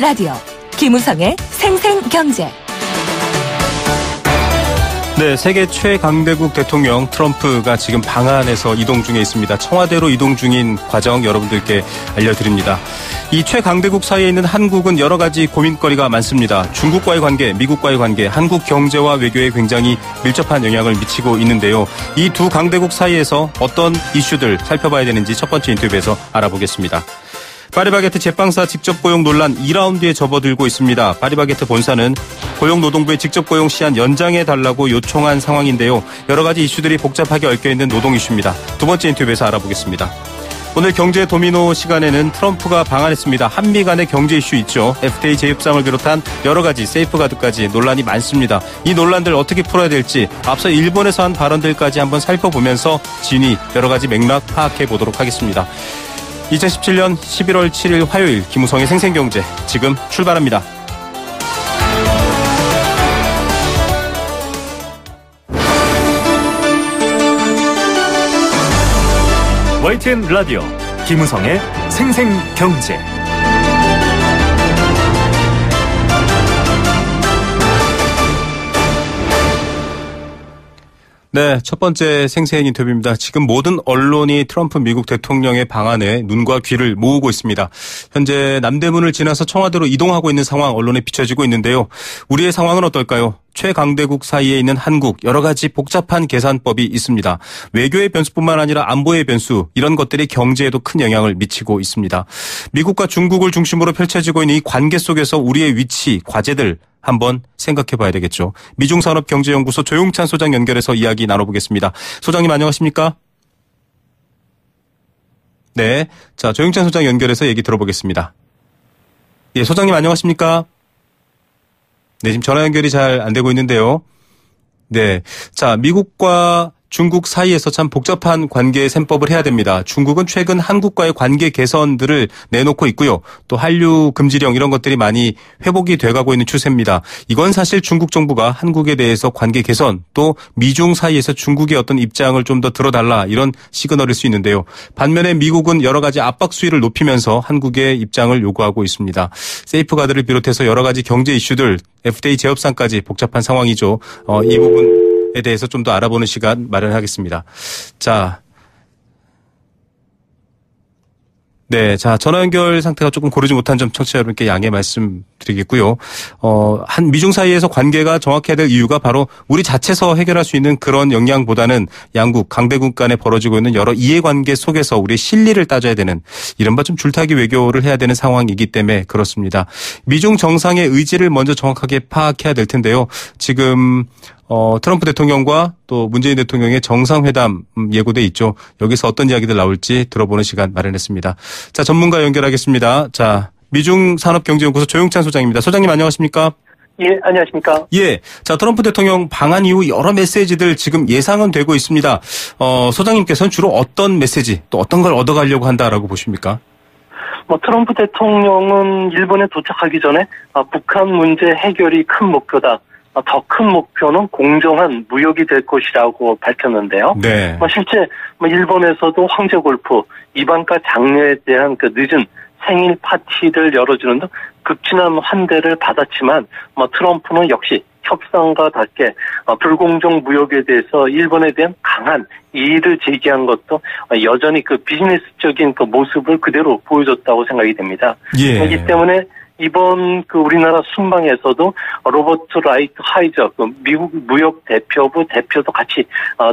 라디오 김우성의 생생경제. 네, 세계 최강대국 대통령 트럼프가 지금 방한해서 이동 중에 있습니다. 청와대로 이동 중인 과정 여러분들께 알려드립니다. 이 최강대국 사이에 있는 한국은 여러 가지 고민거리가 많습니다. 중국과의 관계, 미국과의 관계, 한국 경제와 외교에 굉장히 밀접한 영향을 미치고 있는데요. 이 두 강대국 사이에서 어떤 이슈들 살펴봐야 되는지 첫 번째 인터뷰에서 알아보겠습니다. 파리바게트 제빵사 직접 고용 논란 2라운드에 접어들고 있습니다. 파리바게트 본사는 고용노동부의 직접 고용 시한 연장해달라고 요청한 상황인데요. 여러 가지 이슈들이 복잡하게 얽혀있는 노동 이슈입니다. 두 번째 인터뷰에서 알아보겠습니다. 오늘 경제 도미노 시간에는 트럼프가 방한했습니다. 한미 간의 경제 이슈 있죠. FTA 재협상을 비롯한 여러 가지 세이프가드까지 논란이 많습니다. 이 논란들 어떻게 풀어야 될지 앞서 일본에서 한 발언들까지 한번 살펴보면서 진위 여러 가지 맥락 파악해 보도록 하겠습니다. 2017년 11월 7일 화요일 김우성의 생생경제 지금 출발합니다. YTN 라디오 김우성의 생생경제. 네, 첫 번째 생생 인터뷰입니다. 지금 모든 언론이 트럼프 미국 대통령의 방한에 눈과 귀를 모으고 있습니다. 현재 남대문을 지나서 청와대로 이동하고 있는 상황 언론에 비춰지고 있는데요. 우리의 상황은 어떨까요? 최강대국 사이에 있는 한국 여러 가지 복잡한 계산법이 있습니다. 외교의 변수뿐만 아니라 안보의 변수 이런 것들이 경제에도 큰 영향을 미치고 있습니다. 미국과 중국을 중심으로 펼쳐지고 있는 이 관계 속에서 우리의 위치, 과제들 한번 생각해 봐야 되겠죠. 미중산업경제연구소 조용찬 소장 연결해서 이야기 나눠보겠습니다. 소장님 안녕하십니까? 네. 자, 조용찬 소장 연결해서 얘기 들어보겠습니다. 예, 소장님 안녕하십니까? 네, 지금 전화 연결이 잘 안 되고 있는데요. 네. 자, 미국과 중국 사이에서 참 복잡한 관계 셈법을 해야 됩니다. 중국은 최근 한국과의 관계 개선들을 내놓고 있고요. 또 한류 금지령 이런 것들이 많이 회복이 돼가고 있는 추세입니다. 이건 사실 중국 정부가 한국에 대해서 관계 개선 또 미중 사이에서 중국의 어떤 입장을 좀 더 들어달라 이런 시그널일 수 있는데요. 반면에 미국은 여러 가지 압박 수위를 높이면서 한국의 입장을 요구하고 있습니다. 세이프가드를 비롯해서 여러 가지 경제 이슈들 FTA 재협상까지 복잡한 상황이죠. 이 부분에 대해서 좀 더 알아보는 시간 마련하겠습니다. 자, 네, 자 전화 연결 상태가 조금 고르지 못한 점 청취자 여러분께 양해 말씀드리겠고요. 한 미중 사이에서 관계가 정확해야 될 이유가 바로 우리 자체서 해결할 수 있는 그런 역량보다는 양국 강대국 간에 벌어지고 있는 여러 이해관계 속에서 우리의 실리를 따져야 되는 이른바 좀 줄타기 외교를 해야 되는 상황이기 때문에 그렇습니다. 미중 정상의 의지를 먼저 정확하게 파악해야 될 텐데요. 지금 트럼프 대통령과 또 문재인 대통령의 정상회담 예고돼 있죠. 여기서 어떤 이야기들 나올지 들어보는 시간 마련했습니다. 자, 전문가 연결하겠습니다. 자, 미중산업경제연구소 조용찬 소장입니다. 소장님 안녕하십니까? 예, 안녕하십니까? 예. 자, 트럼프 대통령 방한 이후 여러 메시지들 지금 예상은 되고 있습니다. 소장님께서는 주로 어떤 메시지 또 어떤 걸 얻어가려고 한다라고 보십니까? 트럼프 대통령은 일본에 도착하기 전에 북한 문제 해결이 큰 목표다. 더 큰 목표는 공정한 무역이 될 것이라고 밝혔는데요. 네. 실제 일본에서도 황제 골프, 이방카 장녀에 대한 그 늦은 생일 파티를 열어주는 등 극진한 환대를 받았지만 트럼프는 역시 협상과 달게 불공정 무역에 대해서 일본에 대한 강한 이의를 제기한 것도 여전히 그 비즈니스적인 그 모습을 그대로 보여줬다고 생각이 됩니다. 예. 그렇기 때문에 이번 그 우리나라 순방에서도 로버트 라이트 하이저 그 미국 무역 대표부 대표도 같이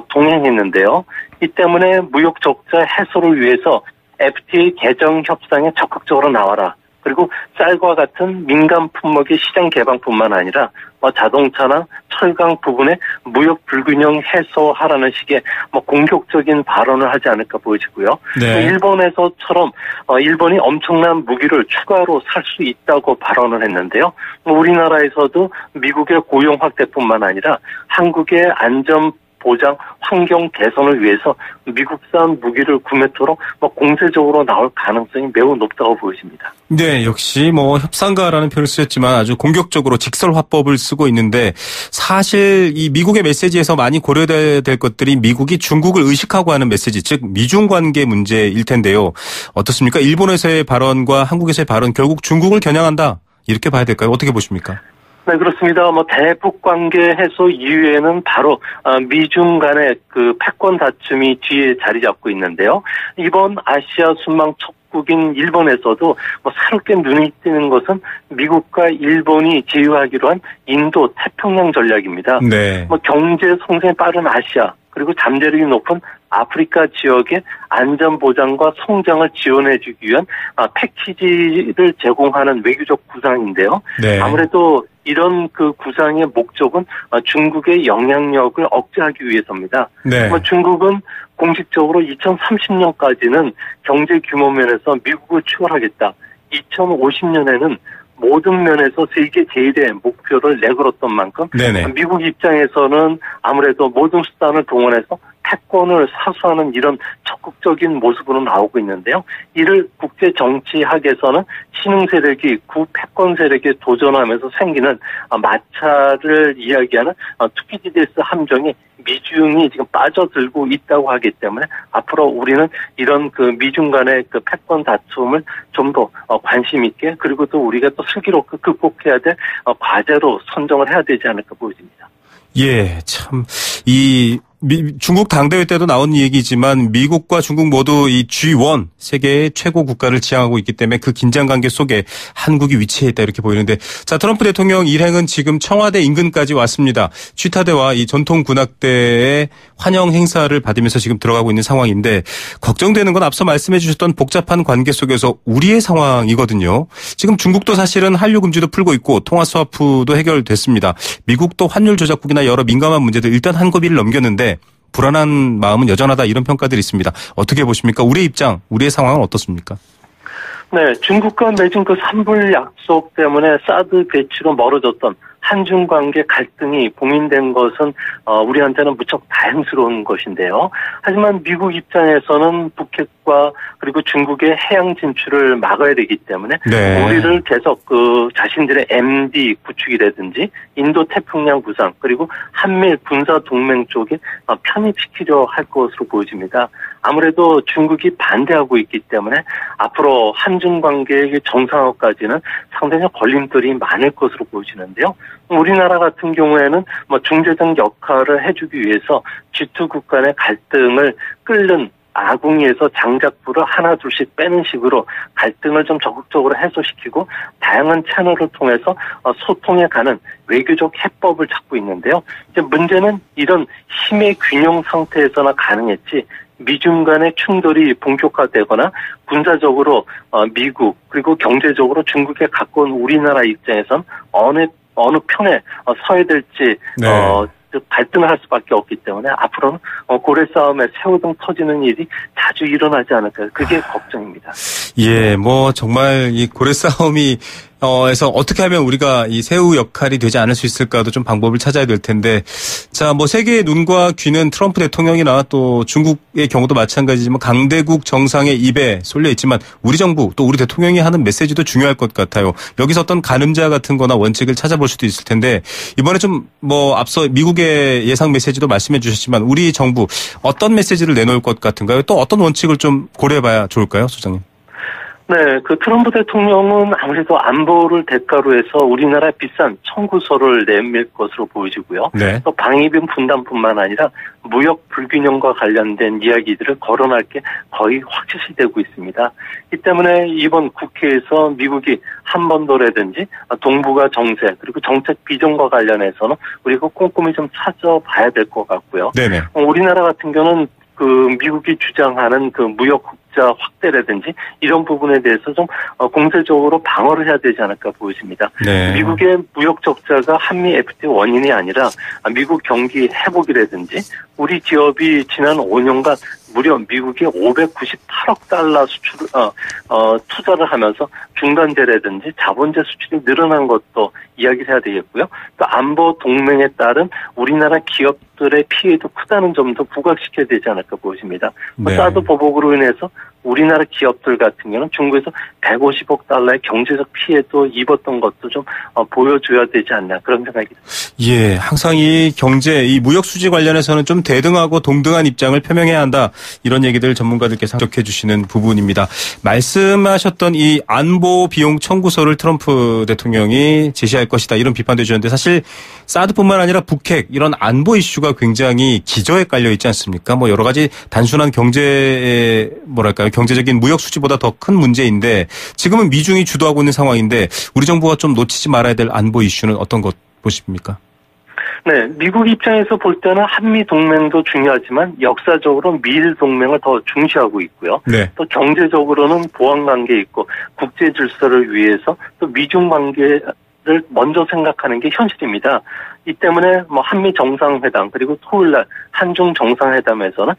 동행했는데요. 이 때문에 무역 적자 해소를 위해서 FTA 개정 협상에 적극적으로 나와라. 그리고 쌀과 같은 민간 품목의 시장 개방뿐만 아니라 자동차나 철강 부분의 무역 불균형 해소하라는 식의 공격적인 발언을 하지 않을까 보여지고요. 네. 일본에서처럼 일본이 엄청난 무기를 추가로 살 수 있다고 발언을 했는데요. 우리나라에서도 미국의 고용 확대뿐만 아니라 한국의 안전 보장, 환경 개선을 위해서 미국산 무기를 구매토록 공세적으로 나올 가능성이 매우 높다고 보여집니다. 네, 역시 협상가라는 표현을 쓰셨지만 아주 공격적으로 직설화법을 쓰고 있는데 사실 이 미국의 메시지에서 많이 고려돼야 될 것들이 미국이 중국을 의식하고 하는 메시지, 즉 미중 관계 문제일 텐데요. 어떻습니까? 일본에서의 발언과 한국에서의 발언 결국 중국을 겨냥한다. 이렇게 봐야 될까요? 어떻게 보십니까? 네, 그렇습니다. 대북 관계 해소 이후에는 바로 미중 간의 그 패권 다툼이 뒤에 자리 잡고 있는데요. 이번 아시아 순방 척국인 일본에서도 새롭게 눈이 띄는 것은 미국과 일본이 제휴하기로 한 인도 태평양 전략입니다. 네. 경제 성장이 빠른 아시아 그리고 잠재력이 높은 아프리카 지역의 안전 보장과 성장을 지원해주기 위한 패키지를 제공하는 외교적 구상인데요. 네. 아무래도 이런 그 구상의 목적은 중국의 영향력을 억제하기 위해서입니다. 네. 중국은 공식적으로 2030년까지는 경제 규모 면에서 미국을 추월하겠다. 2050년에는 모든 면에서 세계 제1의 목표를 내걸었던 만큼 네네. 미국 입장에서는 아무래도 모든 수단을 동원해서 패권을 사수하는 이런 적극적인 모습으로 나오고 있는데요. 이를 국제 정치학에서는 신흥 세력이 구패권 세력에 도전하면서 생기는 마찰을 이야기하는 투키디데스 함정이 미중이 지금 빠져들고 있다고 하기 때문에 앞으로 우리는 이런 그 미중 간의 그 패권 다툼을 좀 더 관심 있게 그리고 또 우리가 또 슬기롭게 극복해야 될 과제로 선정을 해야 되지 않을까 보여집니다. 예, 참, 중국 당대회 때도 나온 얘기지만 미국과 중국 모두 이 G1 세계의 최고 국가를 지향하고 있기 때문에 그 긴장 관계 속에 한국이 위치해 있다 이렇게 보이는데 자 트럼프 대통령 일행은 지금 청와대 인근까지 왔습니다. 취타대와 이 전통 군악대의 환영 행사를 받으면서 지금 들어가고 있는 상황인데 걱정되는 건 앞서 말씀해 주셨던 복잡한 관계 속에서 우리의 상황이거든요. 지금 중국도 사실은 한류 금지도 풀고 있고 통화 스와프도 해결됐습니다. 미국도 환율 조작국이나 여러 민감한 문제들 일단 한 고비를 넘겼는데 불안한 마음은 여전하다 이런 평가들이 있습니다. 어떻게 보십니까? 우리의 입장, 우리의 상황은 어떻습니까? 네, 중국과 맺은 그 산불 약속 때문에 사드 배치로 멀어졌던 한중 관계 갈등이 봉인된 것은 우리한테는 무척 다행스러운 것인데요. 하지만 미국 입장에서는 북핵과 그리고 중국의 해양 진출을 막아야 되기 때문에 네. 우리를 계속 그 자신들의 MD 구축이라든지 인도 태평양 구상 그리고 한미 군사 동맹 쪽에 편입시키려 할 것으로 보여집니다. 아무래도 중국이 반대하고 있기 때문에 앞으로 한중 관계의 정상화까지는 상당히 걸림돌이 많을 것으로 보여지는데요. 우리나라 같은 경우에는 중재적 역할을 해주기 위해서 G2 국 간의 갈등을 끓는 아궁이에서 장작불을 하나 둘씩 빼는 식으로 갈등을 좀 적극적으로 해소시키고 다양한 채널을 통해서 소통해 가는 외교적 해법을 찾고 있는데요. 이제 문제는 이런 힘의 균형 상태에서나 가능했지 미중 간의 충돌이 본격화되거나 군사적으로 미국 그리고 경제적으로 중국에 가까운 우리나라 입장에선 어느 편에 서야 될지 네. 갈등을 할 수밖에 없기 때문에 앞으로는 고래 싸움에 새우등 터지는 일이 자주 일어나지 않을까 그게 걱정입니다. 예, 정말 이 고래 싸움이 에서 어떻게 하면 우리가 이 새우 역할이 되지 않을 수 있을까도 좀 방법을 찾아야 될 텐데 자, 세계의 눈과 귀는 트럼프 대통령이나 또 중국의 경우도 마찬가지지만 강대국 정상의 입에 쏠려 있지만 우리 정부 또 우리 대통령이 하는 메시지도 중요할 것 같아요. 여기서 어떤 가늠자 같은 거나 원칙을 찾아볼 수도 있을 텐데 이번에 좀 앞서 미국의 예상 메시지도 말씀해 주셨지만 우리 정부 어떤 메시지를 내놓을 것 같은가요? 또 어떤 원칙을 좀 고려해 봐야 좋을까요, 소장님? 네, 그 트럼프 대통령은 아무래도 안보를 대가로 해서 우리나라에 비싼 청구서를 내밀 것으로 보여지고요. 네. 또 방위비 분담뿐만 아니라 무역 불균형과 관련된 이야기들을 거론할 게 거의 확실시되고 있습니다. 이 때문에 이번 국회에서 미국이 한반도라든지 동북아 정세 그리고 정책 비전과 관련해서는 우리가 꼼꼼히 좀 찾아봐야 될 것 같고요. 네네. 우리나라 같은 경우는 그 미국이 주장하는 그 무역 국자 확대라든지 이런 부분에 대해서 좀 공세적으로 방어를 해야 되지 않을까 보여집니다. 네. 미국의 무역 적자가 한미 FTA 원인이 아니라 미국 경기 회복이라든지 우리 기업이 지난 5년간 무려 미국에 598억 달러 수출 투자를 하면서 중간재라든지 자본재 수출이 늘어난 것도 이야기를 해야 되겠고요. 또 안보 동맹에 따른 우리나라 기업들의 피해도 크다는 점도 부각시켜야 되지 않을까 보여집니다. 네. 사드 보복으로 인해서 우리나라 기업들 같은 경우는 중국에서 150억 달러의 경제적 피해도 입었던 것도 좀 보여줘야 되지 않나 그런 생각이 듭니다. 예, 항상 이 경제, 이 무역 수지 관련해서는 좀 대등하고 동등한 입장을 표명해야 한다. 이런 얘기들 전문가들께서 지적해 주시는 부분입니다. 말씀하셨던 이 안보 비용 청구서를 트럼프 대통령이 제시할 것이다. 이런 비판도 해주셨는데 사실 사드뿐만 아니라 북핵 이런 안보 이슈가 굉장히 기저에 깔려 있지 않습니까? 뭐 여러 가지 단순한 경제적인 무역 수지보다 더 큰 문제인데 지금은 미중이 주도하고 있는 상황인데 우리 정부가 좀 놓치지 말아야 될 안보 이슈는 어떤 것 보십니까? 네, 미국 입장에서 볼 때는 한미 동맹도 중요하지만 역사적으로 미일 동맹을 더 중시하고 있고요. 네. 또 경제적으로는 보안 관계 있고 국제 질서를 위해서 또 미중 관계를 먼저 생각하는 게 현실입니다. 이 때문에 한미 정상회담 그리고 토요일날 한중 정상회담에서는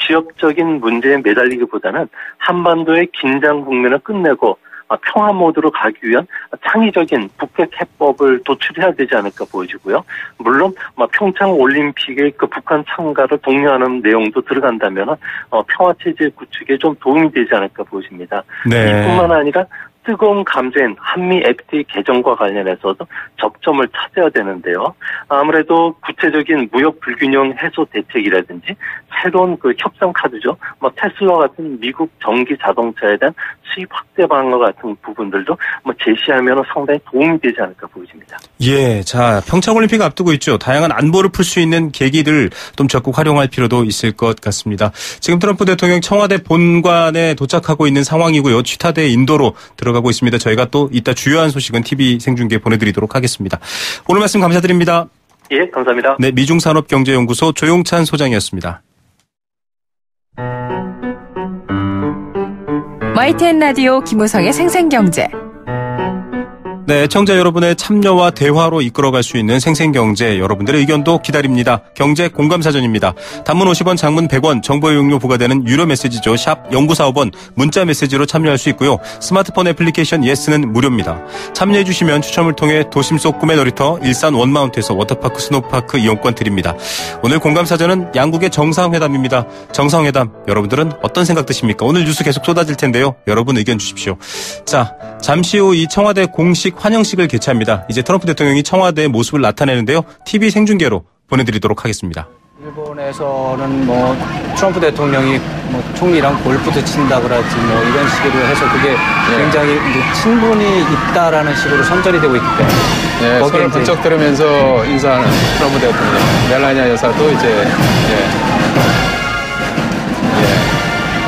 지역적인 문제에 매달리기보다는 한반도의 긴장 국면을 끝내고 평화 모드로 가기 위한 창의적인 북핵 해법을 도출해야 되지 않을까 보여지고요. 물론 평창 올림픽의 그 북한 참가를 독려하는 내용도 들어간다면 평화 체제 구축에 좀 도움이 되지 않을까 보여집니다. 네. 이뿐만 아니라 뜨거운 감자인 한미 FTA 개정과 관련해서도 접점을 찾아야 되는데요. 아무래도 구체적인 무역 불균형 해소 대책이라든지 새로운 그 협상 카드죠. 테슬라 같은 미국 전기 자동차에 대한 수입 확대 방안과 같은 부분들도 제시하면 상당히 도움이 되지 않을까 보여집니다. 예, 자 평창올림픽 앞두고 있죠. 다양한 안보를 풀 수 있는 계기들 좀 적극 활용할 필요도 있을 것 같습니다. 지금 트럼프 대통령 청와대 본관에 도착하고 있는 상황이고요. 취타대 인도로 들어가고 있습니다. 저희가 또 이따 주요한 소식은 TV 생중계 보내드리도록 하겠습니다. 오늘 말씀 감사드립니다. 예, 감사합니다. 네, 미중산업경제연구소 조용찬 소장이었습니다. YTN 라디오 김우성의 생생경제. 네, 애청자 여러분의 참여와 대화로 이끌어갈 수 있는 생생경제 여러분들의 의견도 기다립니다. 경제 공감사전입니다. 단문 50원, 장문 100원, 정보 이용료 부과되는 유료 메시지죠. 샵 0945번 문자 메시지로 참여할 수 있고요. 스마트폰 애플리케이션 예스는 무료입니다. 참여해 주시면 추첨을 통해 도심 속 꿈의 놀이터 일산 원마운트에서 워터파크 스노우파크 이용권 드립니다. 오늘 공감사전은 양국의 정상회담입니다. 정상회담 여러분들은 어떤 생각 드십니까? 오늘 뉴스 계속 쏟아질 텐데요. 여러분 의견 주십시오. 자, 잠시 후 이 청와대 공식 환영식을 개최합니다. 이제 트럼프 대통령이 청와대의 모습을 나타내는데요. TV 생중계로 보내드리도록 하겠습니다. 일본에서는 트럼프 대통령이 총리랑 골프도 친다 그러지 이런 식으로 해서 그게 굉장히 친분이 있다라는 식으로 선전이 되고 있기 때문에 서로 번쩍 들으면서 인사하는 트럼프 대통령, 멜라니아 여사도 이제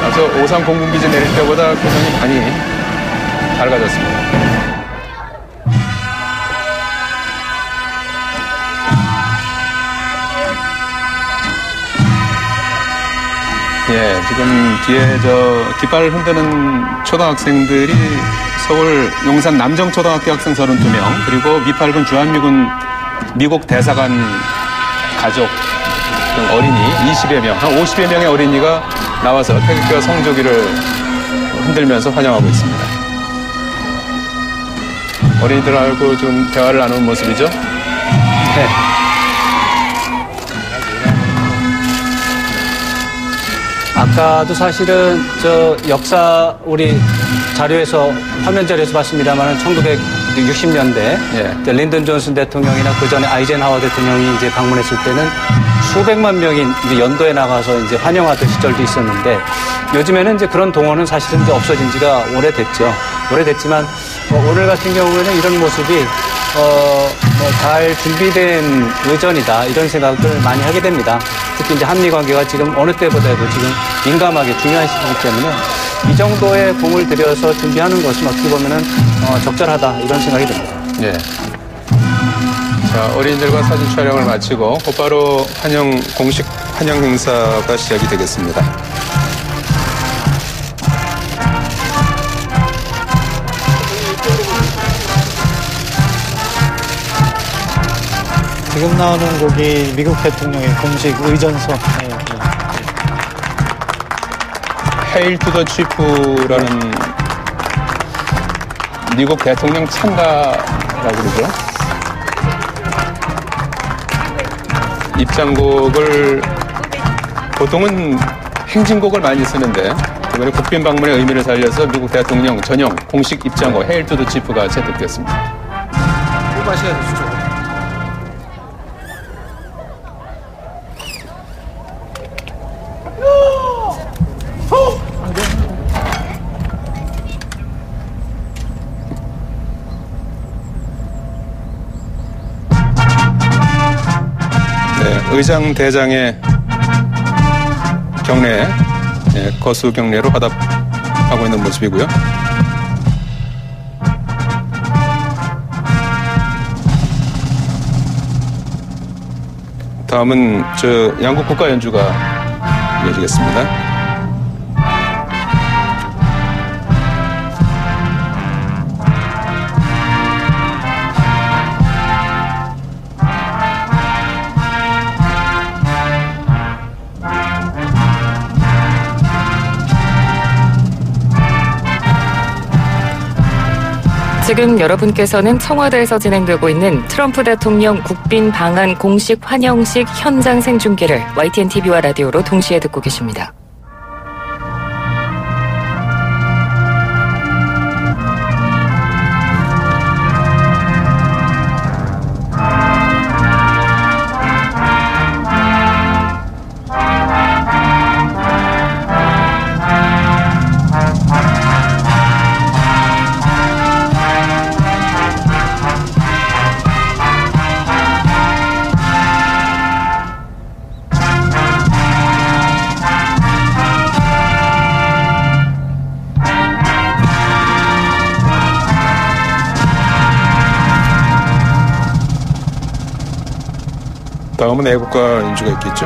앞서 오산 공군기지 내릴 때보다 표정이 많이 밝아졌습니다. 지금 뒤에 깃발을 흔드는 초등학생들이 서울 용산 남정초등학교 학생 32명, 그리고 미팔군 주한미군 미국 대사관 가족 등 어린이 20여 명, 한 50여 명의 어린이가 나와서 태극기와 성조기를 흔들면서 환영하고 있습니다. 어린이들하고 좀 대화를 나누는 모습이죠? 네. 아까도 사실은 역사 우리 자료에서 화면 자료에서 봤습니다만 1960년대 린든 존슨 대통령이나 그 전에 아이젠하워 대통령이 이제 방문했을 때는 수백만 명이 이제 연도에 나가서 이제 환영하던 시절도 있었는데 요즘에는 이제 그런 동원은 사실은 이제 없어진 지가 오래됐죠. 오래됐지만 오늘 같은 경우에는 이런 모습이 잘 준비된 의전이다 이런 생각을 많이 하게 됩니다. 특히 이제 한미 관계가 지금 어느 때보다도 지금 민감하게 중요한 시기이기 때문에 이 정도의 공을 들여서 준비하는 것은 어떻게 보면은 적절하다 이런 생각이 듭니다. 네. 자, 어린이들과 사진 촬영을 마치고 곧바로 공식 환영 행사가 시작이 되겠습니다. 지금 나오는 곡이 미국 대통령의 공식 의전서. 헤일 투 더 치프라는 미국 대통령 찬가라고 그러죠. 입장곡을 보통은 행진곡을 많이 쓰는데 이번에 국빈 방문의 의미를 살려서 미국 대통령 전용 공식 입장호 헤일 투 더 치프가 채택됐습니다. 꼭 마셔야 되시죠. 의장 대장의 경례, 거수 경례로 화답하고 있는 모습이고요. 다음은 양국 국가 연주가 이어지겠습니다. 지금 여러분께서는 청와대에서 진행되고 있는 트럼프 대통령 국빈 방한 공식 환영식 현장 생중계를 YTN TV와 라디오로 동시에 듣고 계십니다. 다음은 애국가 연주가 있겠죠.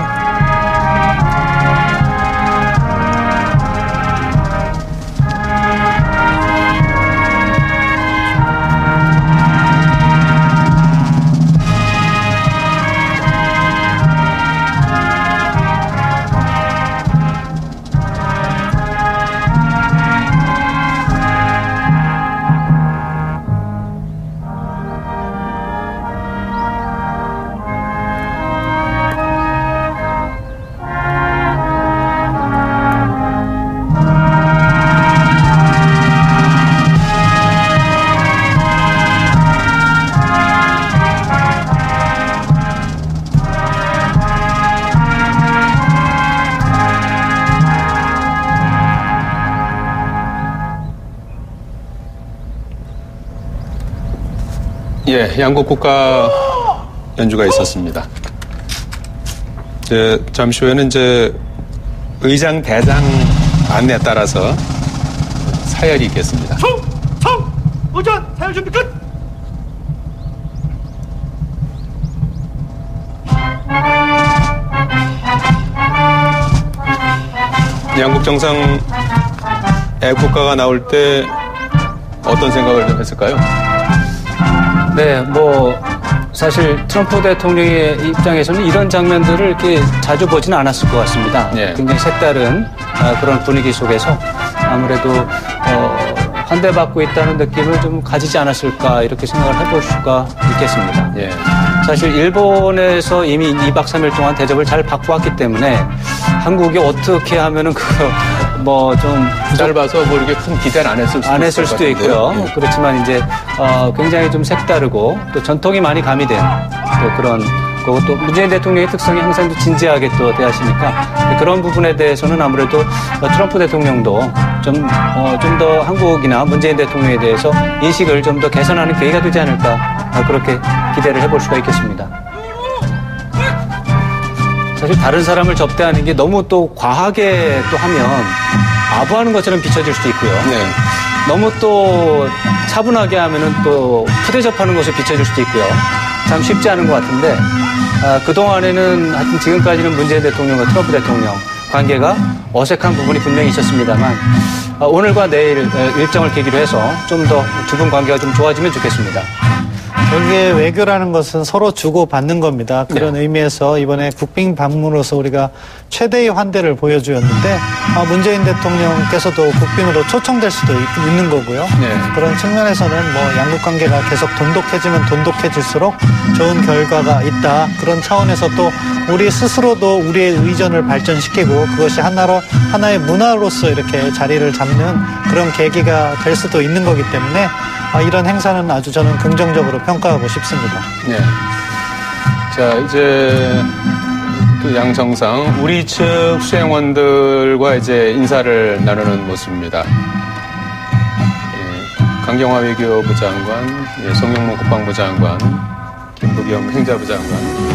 양국 국가 연주가 있었습니다. 잠시 후에는 의장 대장 안내에 따라서 사열이 있겠습니다. 오전 사열 준비 끝. 양국 정상 애국가가 나올 때 어떤 생각을 좀 했을까요? 네, 사실 트럼프 대통령의 입장에서는 이런 장면들을 이렇게 자주 보지는 않았을 것 같습니다. 네. 굉장히 색다른 그런 분위기 속에서 아무래도 환대받고 있다는 느낌을 좀 가지지 않았을까 이렇게 생각을 해볼 수가 있겠습니다. 예. 사실 일본에서 이미 2박 3일 동안 대접을 잘 받고 왔기 때문에 한국이 어떻게 하면은 좀 짧아서 이렇게 큰 기대를 안 했을 수도 있고요. 예. 그렇지만 이제 굉장히 좀 색다르고 또 전통이 많이 가미된 또 그런 거고 또 문재인 대통령의 특성이 항상 진지하게 또 대하시니까 그런 부분에 대해서는 아무래도 트럼프 대통령도 좀 더 한국이나 문재인 대통령에 대해서 인식을 좀 더 개선하는 계기가 되지 않을까 그렇게 기대를 해볼 수가 있겠습니다. 사실 다른 사람을 접대하는 게 너무 또 과하게 또 하면 아부하는 것처럼 비춰질 수도 있고요. 네. 너무 또 차분하게 하면은 또 푸대접하는 것으로 비춰질 수도 있고요. 참 쉽지 않은 것 같은데 그동안에는 하여튼 지금까지는 문재인 대통령과 트럼프 대통령 관계가 어색한 부분이 분명히 있었습니다만 오늘과 내일 일정을 계기로 해서 좀 더 두 분 관계가 좀 좋아지면 좋겠습니다. 결국에 외교라는 것은 서로 주고받는 겁니다. 그런 의미에서 이번에 국빈 방문으로서 우리가 최대의 환대를 보여주었는데 문재인 대통령께서도 국빈으로 초청될 수도 있는 거고요. 그런 측면에서는 뭐 양국 관계가 계속 돈독해지면 돈독해질수록 좋은 결과가 있다. 그런 차원에서 또 우리 스스로도 우리의 의전을 발전시키고 그것이 하나의 문화로서 이렇게 자리를 잡는 그런 계기가 될 수도 있는 거기 때문에 이런 행사는 아주 저는 긍정적으로 평가하고 싶습니다. 네. 자, 이제 또 양 정상 우리 측 수행원들과 이제 인사를 나누는 모습입니다. 강경화 외교부 장관, 송영문 국방부 장관, 김부겸 행자부 장관.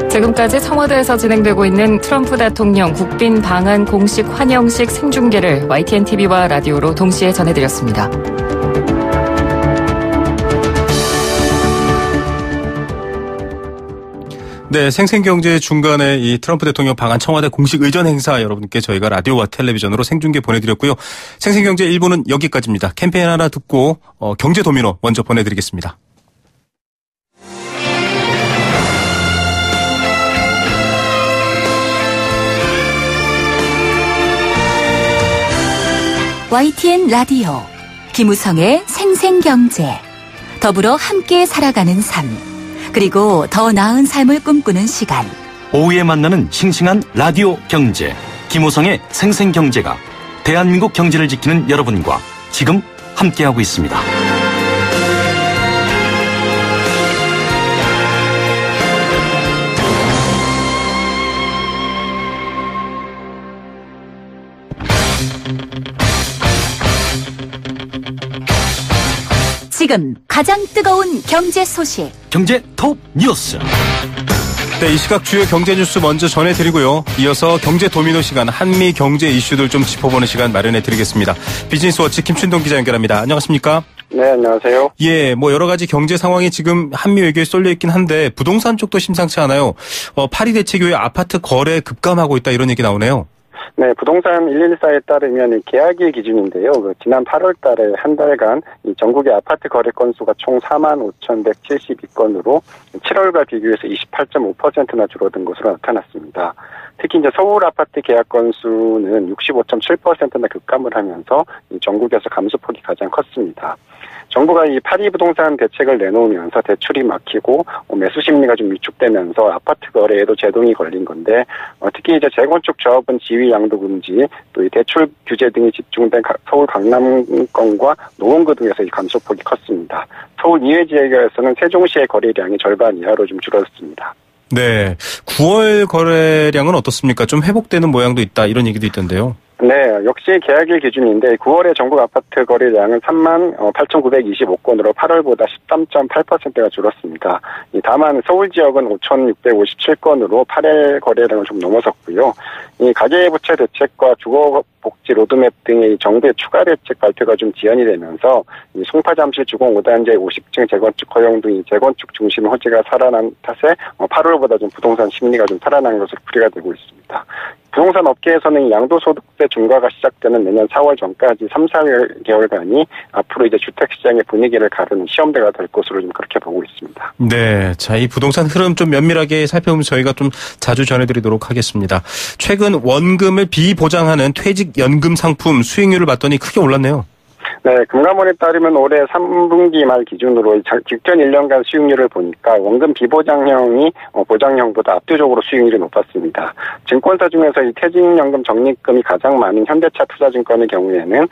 지금까지 청와대에서 진행되고 있는 트럼프 대통령 국빈 방한 공식 환영식 생중계를 YTN-TV와 라디오로 동시에 전해드렸습니다. 네, 생생경제 중간에 이 트럼프 대통령 방한 청와대 공식 의전 행사 여러분께 저희가 라디오와 텔레비전으로 생중계 보내드렸고요. 생생경제 1부는 여기까지입니다. 캠페인 하나 듣고 경제 도미노 먼저 보내드리겠습니다. YTN 라디오, 김우성의 생생경제, 더불어 함께 살아가는 삶, 그리고 더 나은 삶을 꿈꾸는 시간. 오후에 만나는 싱싱한 라디오 경제, 김우성의 생생경제가 대한민국 경제를 지키는 여러분과 지금 함께하고 있습니다. 지금 가장 뜨거운 경제 소식. 경제 톱 뉴스. 네, 이 시각 주요 경제 뉴스 먼저 전해드리고요. 이어서 경제 도미노 시간, 한미 경제 이슈들 좀 짚어보는 시간 마련해드리겠습니다. 비즈니스워치 김춘동 기자 연결합니다. 안녕하십니까? 네, 안녕하세요. 예, 뭐 여러 가지 경제 상황이 지금 한미 외교에 쏠려 있긴 한데 부동산 쪽도 심상치 않아요. 파리 대책 이후에 아파트 거래 급감하고 있다 이런 얘기 나오네요. 네, 부동산 114에 따르면 계약일 기준인데요. 지난 8월 달에 한 달간 이 전국의 아파트 거래 건수가 총 45,172건으로 7월과 비교해서 28.5%나 줄어든 것으로 나타났습니다. 특히 이제 서울 아파트 계약 건수는 65.7%나 급감을 하면서 이 전국에서 감소폭이 가장 컸습니다. 정부가 이 파리 부동산 대책을 내놓으면서 대출이 막히고 매수 심리가 좀 위축되면서 아파트 거래에도 제동이 걸린 건데 특히 이제 재건축 조합은 지위 양도 금지, 또 이 대출 규제 등이 집중된 서울 강남권과 노원구 등에서 이 감소폭이 컸습니다. 서울 이외 지역에서는 세종시의 거래량이 절반 이하로 좀 줄었습니다. 네, 9월 거래량은 어떻습니까? 좀 회복되는 모양도 있다 이런 얘기도 있던데요. 네, 역시 계약일 기준인데 9월에 전국 아파트 거래량은 38,925건으로 8월보다 13.8%가 줄었습니다. 다만 서울 지역은 5,657건으로 8월 거래량을 좀 넘어섰고요. 이 가계부채 대책과 주거복지 로드맵 등의 정부의 추가 대책 발표가 좀 지연이 되면서 이 송파 잠실 주공 5단지의 50층 재건축 허용 등이 재건축 중심 호재가 살아난 탓에 8월보다 좀 부동산 심리가 좀 살아난 것으로 풀이가 되고 있습니다. 부동산 업계에서는 양도소득세 중과가 시작되는 내년 4월 전까지 3, 4개월간이 앞으로 이제 주택시장의 분위기를 가르는 시험대가 될 것으로 좀 그렇게 보고 있습니다. 네. 자, 이 부동산 흐름 좀 면밀하게 살펴보면 저희가 좀 자주 전해드리도록 하겠습니다. 최근 원금을 비보장하는 퇴직연금 상품 수익률을 봤더니 크게 올랐네요. 네, 금감원에 따르면 올해 3분기 말 기준으로 직전 1년간 수익률을 보니까 원금 비보장형이 보장형보다 압도적으로 수익률이 높았습니다. 증권사 중에서 이 퇴직연금 적립금이 가장 많은 현대차 투자증권의 경우에는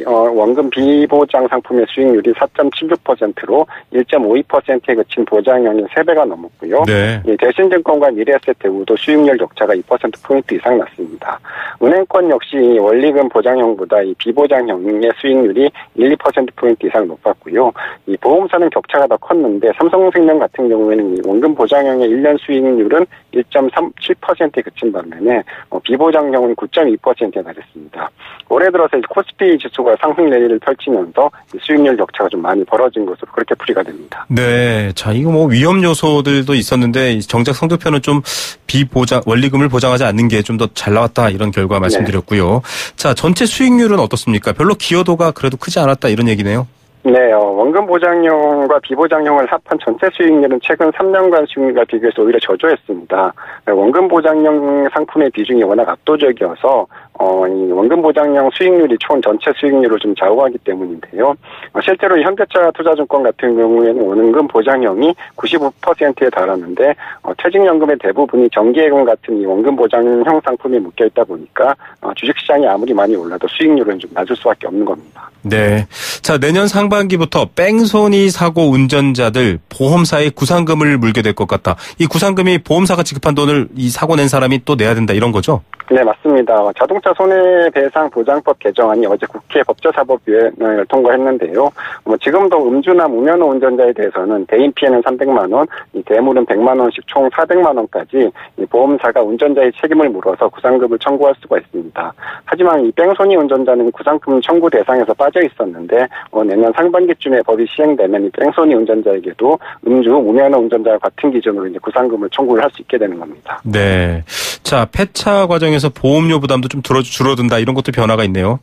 원금 비보장 상품의 수익률이 4.76%로 1.52%에 그친 보장형이 3배가 넘었고요. 네. 대신증권과 미래에셋대우도 수익률 격차가 2%포인트 이상 났습니다. 은행권 역시 원리금 보장형보다 이 비보장형의 수익률이 1, 2%포인트 이상 높았고요. 이 보험사는 격차가 더 컸는데 삼성생명 같은 경우에는 이 원금 보장형의 1년 수익률은 1.37%에 그친 반면에 비보장형은 9.2%에 달했습니다. 올해 들어서 코스피 지수가 상승 랠리를 펼치면서 수익률 격차가 좀 많이 벌어진 것으로 그렇게 풀이가 됩니다. 네, 자 이거 뭐 위험 요소들도 있었는데 정작 성적표는 좀 원리금을 보장하지 않는 게 좀 더 잘 나왔다 이런 결과 말씀드렸고요. 네. 자 전체 수익률은 어떻습니까? 별로 기여도가 그래도 크지 않았다 이런 얘기네요. 네, 원금 보장용과 비보장용을 합한 전체 수익률은 최근 3년간 수익률과 비교해서 오히려 저조했습니다. 원금 보장용 상품의 비중이 워낙 압도적이어서 이 원금 보장용 수익률이 총 전체 수익률을 좀 좌우하기 때문인데요. 실제로 현대차 투자증권 같은 경우에는 원금 보장형이 95%에 달하는데 퇴직연금의 대부분이 정기예금 같은 이 원금 보장형 상품에 묶여 있다 보니까 주식시장이 아무리 많이 올라도 수익률은 좀 낮을 수밖에 없는 겁니다. 네, 자 내년 상반기부터 뺑소니 사고 운전자들 보험사에 구상금을 물게 될 것 같다. 이 구상금이 보험사가 지급한 돈을 이 사고 낸 사람이 또 내야 된다 이런 거죠? 네, 맞습니다. 자동차 손해배상 보장법 개정안이 어제 국회 법제사법위원회를 통과했는데요. 지금도 음주나 무면허 운전자에 대해서는 대인 피해는 300만 원, 이 대물은 100만 원씩 총 400만 원까지 이 보험사가 운전자의 책임을 물어서 구상금을 청구할 수가 있습니다. 하지만 이 뺑소니 운전자는 구상금 청구 대상에서 빠져 있었는데 내년 상반기쯤에 법이 시행되면 이 뺑소니 운전자에게도 음주, 무면허 운전자와 같은 기준으로 이제 구상금을 청구를 할 수 있게 되는 겁니다. 네, 자 폐차 과정에서 보험료 부담도 좀 줄어든다 이런 것도 변화가 있네요.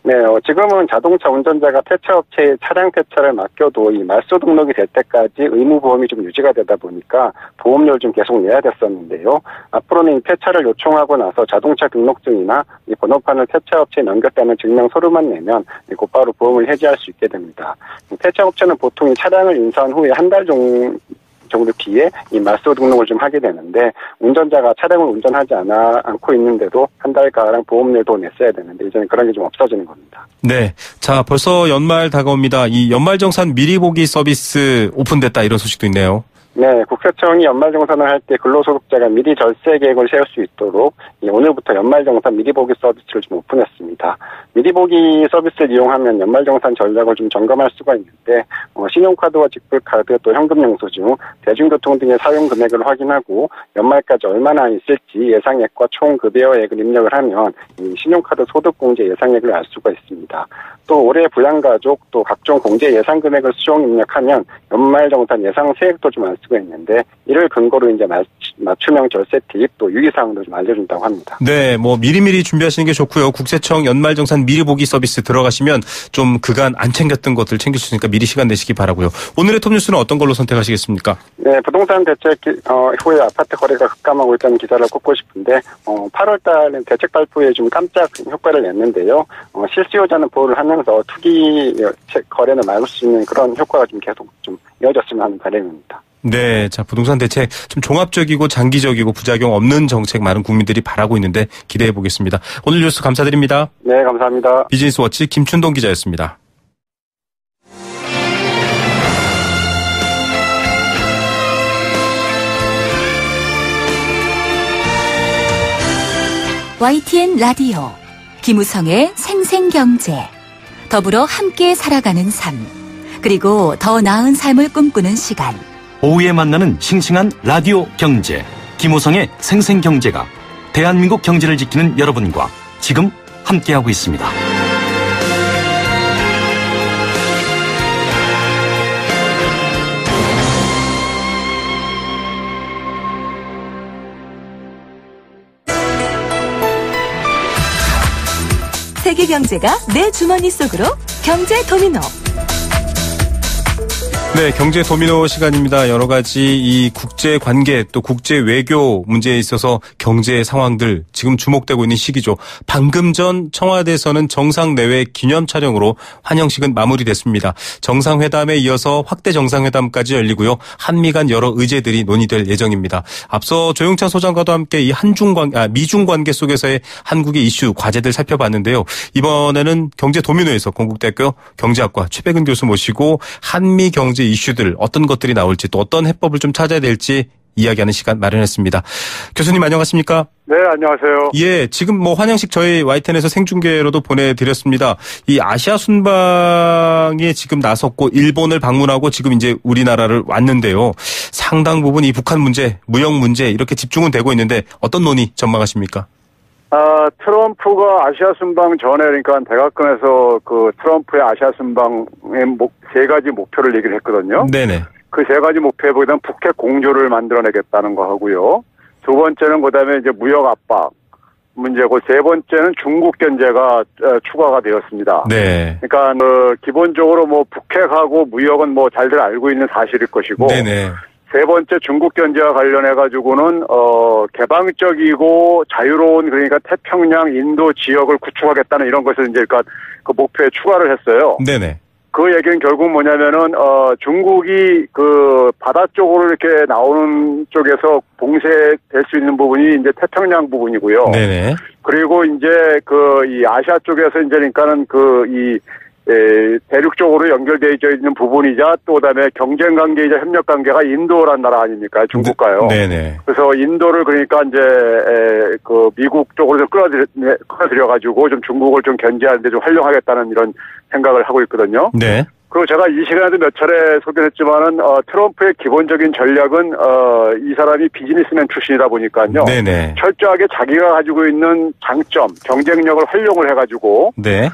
네, 지금은 자동차 운전자가 폐차업체에 차량 폐차를 맡겨도 이 말소 등록이 될 때까지 의무보험이 좀 유지가 되다 보니까 보험료를 좀 계속 내야 됐었는데요. 앞으로는 이 폐차를 요청하고 나서 자동차 등록증이나 이 번호판을 폐차업체에 넘겼다는 증명서류만 내면 곧바로 보험을 해지할 수 있게 됩니다. 폐차업체는 보통 이 차량을 인수한 후에 한 달 정도 뒤에 이 말소 등록을 좀 하게 되는데 운전자가 차량을 운전하지 않고 있는데도 한 달가량 보험료도 냈어야 되는데 이제는 그런 게 좀 없어지는 겁니다. 네, 자 벌써 연말 다가옵니다. 이 연말정산 미리 보기 서비스 오픈됐다 이런 소식도 있네요. 네, 국세청이 연말정산을 할 때 근로소득자가 미리 절세 계획을 세울 수 있도록 오늘부터 연말정산 미리 보기 서비스를 좀 오픈했습니다. 미리 보기 서비스를 이용하면 연말정산 전략을 좀 점검할 수가 있는데 신용카드와 직불카드 또 현금영수증, 대중교통 등의 사용 금액을 확인하고 연말까지 얼마나 있을지 예상액과 총 급여액을 입력을 하면 이 신용카드 소득공제 예상액을 알 수가 있습니다. 또 올해 부양가족 또 각종 공제 예상 금액을 수정 입력하면 연말정산 예상 세액도 좀 알 수가 있는데 이를 근거로 이제 맞춤형 절세 팁 또 유의사항도 좀 알려준다고 합니다. 네, 뭐 미리미리 준비하시는 게 좋고요. 국세청 연말정산 미리 보기 서비스 들어가시면 좀 그간 안 챙겼던 것들 챙길 수 있으니까 미리 시간 내시기 바라고요. 오늘의 톱뉴스는 어떤 걸로 선택하시겠습니까? 네, 부동산 대책 후에 아파트 거래가 급감하고 있다는 기사를 꼽고 싶은데 8월달 대책 발표에 좀 깜짝 효과를 냈는데요. 실수요자는 보호를 하면서 투기 거래는 막을 수 있는 그런 효과가 좀 계속 좀 이어졌으면 하는 바람입니다. 네, 자 부동산 대책 좀 종합적이고 장기적이고 부작용 없는 정책 많은 국민들이 바라고 있는데 기대해 보겠습니다. 오늘 뉴스 감사드립니다. 네, 감사합니다. 비즈니스워치 김춘동 기자였습니다. YTN 라디오 김우성의 생생경제 더불어 함께 살아가는 삶 그리고 더 나은 삶을 꿈꾸는 시간 오후에 만나는 싱싱한 라디오 경제 김우성의 생생경제가 대한민국 경제를 지키는 여러분과 지금 함께하고 있습니다. 세계 경제가 내 주머니 속으로 경제 도미노. 네, 경제 도미노 시간입니다. 여러 가지 이 국제 관계 또 국제 외교 문제에 있어서 경제 상황들 지금 주목되고 있는 시기죠. 방금 전 청와대에서는 정상내외 기념 촬영으로 환영식은 마무리됐습니다. 정상회담에 이어서 확대 정상회담까지 열리고요. 한미 간 여러 의제들이 논의될 예정입니다. 앞서 조영찬 소장과도 함께 이 미중 관계 속에서의 한국의 이슈 과제들 살펴봤는데요. 이번에는 경제 도미노에서 건국대학교 경제학과 최백은 교수 모시고 한미 경제 이슈들 어떤 것들이 나올지 또 어떤 해법을 좀 찾아야 될지 이야기하는 시간 마련했습니다. 교수님 안녕하십니까? 네, 안녕하세요. 예, 지금 뭐 환영식 저희 YTN에서 생중계로도 보내드렸습니다. 이 아시아 순방에 지금 나섰고 일본을 방문하고 지금 이제 우리나라를 왔는데요. 상당 부분 이 북한 문제, 무역 문제 이렇게 집중은 되고 있는데 어떤 논의 전망하십니까? 트럼프가 아시아 순방 전에 그러니까 백악관에서 그 트럼프의 아시아 순방의 세 가지 목표를 얘기를 했거든요. 네네. 그 세 가지 목표에 보면 북핵 공조를 만들어내겠다는 거 하고요. 두 번째는 그다음에 이제 무역 압박 문제고 세 번째는 중국 견제가 추가가 되었습니다. 네. 그러니까 기본적으로 뭐 북핵하고 무역은 뭐 잘들 알고 있는 사실일 것이고. 네네. 세 번째 중국 견제와 관련해 가지고는 개방적이고 자유로운 그러니까 태평양 인도 지역을 구축하겠다는 이런 것을 이제 그러니까 그 목표에 추가를 했어요. 네네. 그 얘기는 결국 뭐냐면은 중국이 그 바다 쪽으로 이렇게 나오는 쪽에서 봉쇄될 수 있는 부분이 이제 태평양 부분이고요. 네네. 그리고 이제 그 이 아시아 쪽에서 이제 그러니까는 대륙 쪽으로 연결되어 있는 부분이자 또 그다음에 경쟁 관계이자 협력 관계가 인도란 나라 아닙니까? 중국과요. 네네. 그래서 인도를 그러니까 이제 그 미국 쪽으로 좀 끌어들여 가지고 좀 중국을 좀 견제하는데 좀 활용하겠다는 이런 생각을 하고 있거든요. 네. 그리고 제가 이 시간에도 몇 차례 소개했지만은 트럼프의 기본적인 전략은 이 사람이 비즈니스맨 출신이다 보니까요. 네네. 철저하게 자기가 가지고 있는 장점, 경쟁력을 활용을 해가지고 네.